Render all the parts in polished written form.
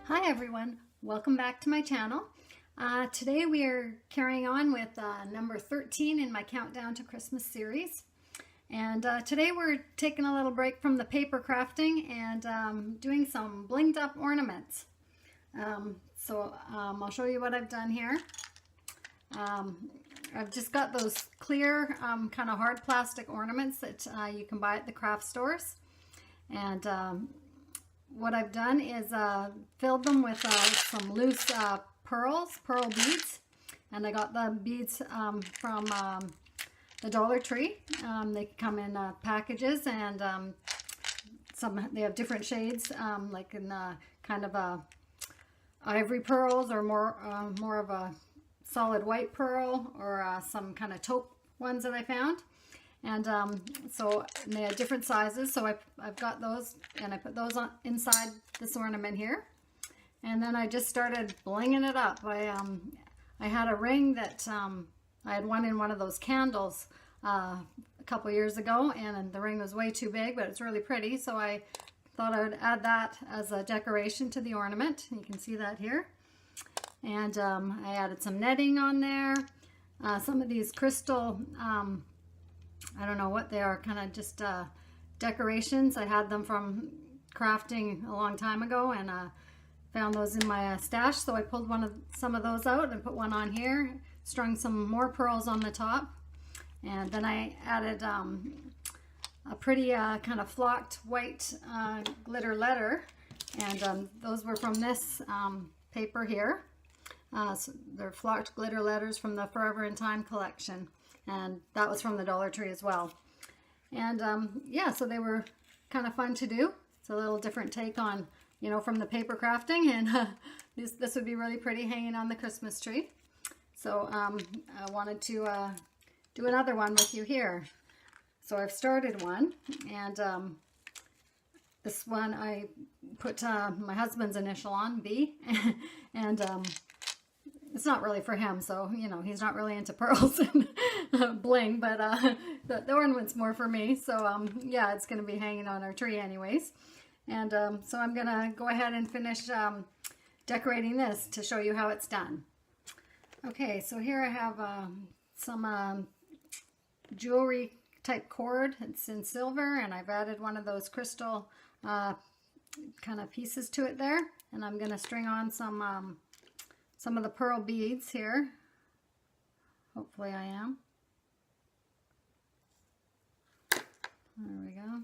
Hi everyone, welcome back to my channel. Today we are carrying on with number 13 in my Countdown to Christmas series. And today we're taking a little break from the paper crafting and doing some blinged up ornaments. I'll show you what I've done here. I've just got those clear kind of hard plastic ornaments that you can buy at the craft stores. And what I've done is filled them with some loose pearl beads, and I got the beads from the Dollar Tree. They come in packages, and they have different shades, like in kind of ivory pearls, or more of a solid white pearl, or some kind of taupe ones that I found. And they have different sizes, so I've got those, and I put those on inside this ornament here. And then I just started blinging it up. I had a ring that I had won in one of those candles a couple years ago, and the ring was way too big, but it's really pretty, so I thought I would add that as a decoration to the ornament. You can see that here. And I added some netting on there, some of these crystal I don't know what they are, kind of just decorations. I had them from crafting a long time ago, and found those in my stash, so I pulled some of those out and put one on here, strung some more pearls on the top, and then I added a pretty kind of flocked white glitter letter, and those were from this paper here. So they're flocked glitter letters from the Forever in Time collection. And that was from the Dollar Tree as well. And yeah, so they were kind of fun to do. It's a little different take on, you know, from the paper crafting. And this would be really pretty hanging on the Christmas tree. So I wanted to do another one with you here. So I've started one. And this one I put my husband's initial on, B. And it's not really for him, so, you know, he's not really into pearls and bling, but the ornament's more for me. So, yeah, it's going to be hanging on our tree anyways. And so I'm going to go ahead and finish decorating this to show you how it's done. Okay, so here I have some jewelry type cord. It's in silver, and I've added one of those crystal kind of pieces to it there. And I'm going to string on some of the pearl beads here. Hopefully I am. There we go.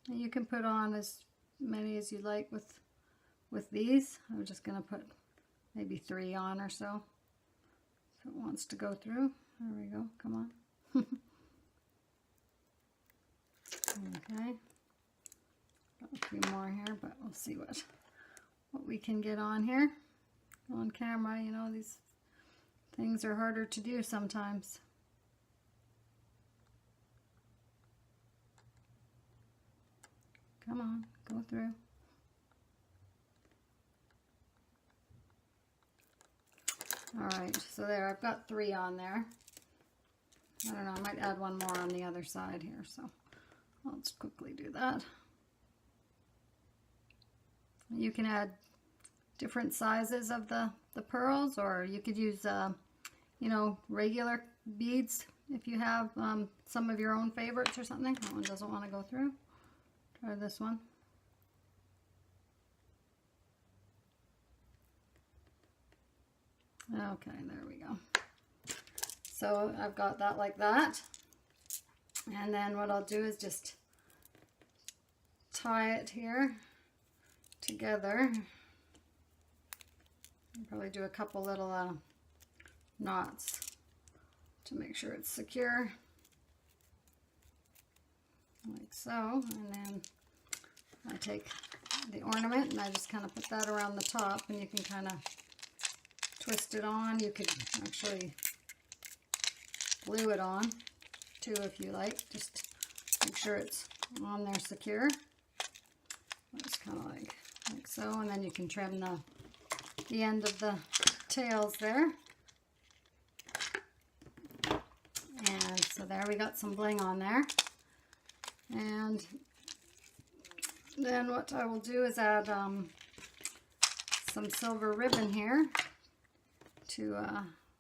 And you can put on as many as you like with these. I'm just going to put maybe 3 on or so if it wants to go through. There we go. Come on. Okay. Got a few more here, but we'll see what we can get on here. On camera, you know, these things are harder to do sometimes. Come on, go through. Alright, so there, I've got 3 on there. I don't know, I might add one more on the other side here, so I'll just quickly do that. You can add different sizes of the pearls, or you could use, you know, regular beads if you have some of your own favorites or something. That one doesn't want to go through. Try this one. Okay, there we go. So I've got that like that. And then what I'll do is just tie it here together. I'll probably do a couple little knots to make sure it's secure, like so. And then I take the ornament and I just kind of put that around the top, and you can kind of twist it on. You could actually glue it on too if you like, just make sure it's on there secure. It's kind of like so, and then you can trim the end of the tails there. And so there we got some bling on there. And Then what I will do is add some silver ribbon here to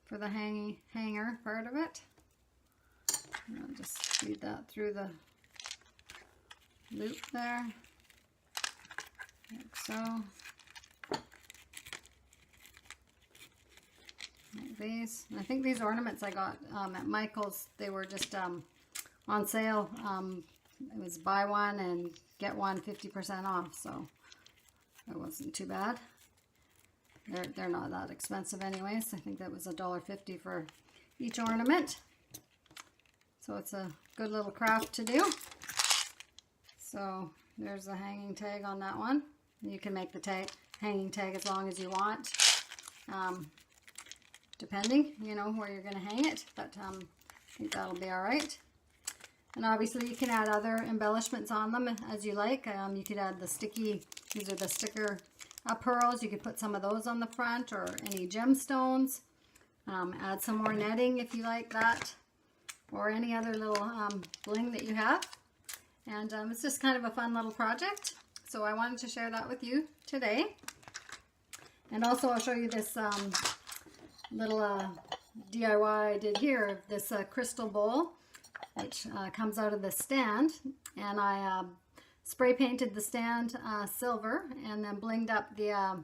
for the hanger part of it. And I'll just feed that through the loop there, like so. Like these. And I think these ornaments I got at Michael's, they were just on sale. It was buy one and get one 50% off, so it wasn't too bad. They're not that expensive anyways. I think that was $1.50 for each ornament. So it's a good little craft to do. So there's the hanging tag on that one. You can make the hanging tag as long as you want, depending, you know, where you're going to hang it. But I think that'll be all right. And obviously you can add other embellishments on them as you like. You could add the sticky, these are the sticker pearls. You could put some of those on the front, or any gemstones. Add some more netting if you like that, or any other little bling that you have. And it's just kind of a fun little project. So I wanted to share that with you today. And also I'll show you this little DIY I did here, this crystal bowl, which comes out of the stand, and I spray painted the stand silver, and then blinged up the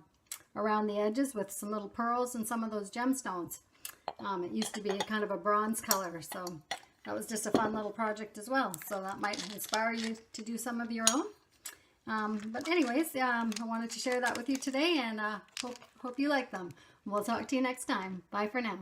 around the edges with some little pearls and some of those gemstones. It used to be kind of a bronze color, so that was just a fun little project as well. So that might inspire you to do some of your own. But anyways, I wanted to share that with you today, and hope you like them. We'll talk to you next time. Bye for now.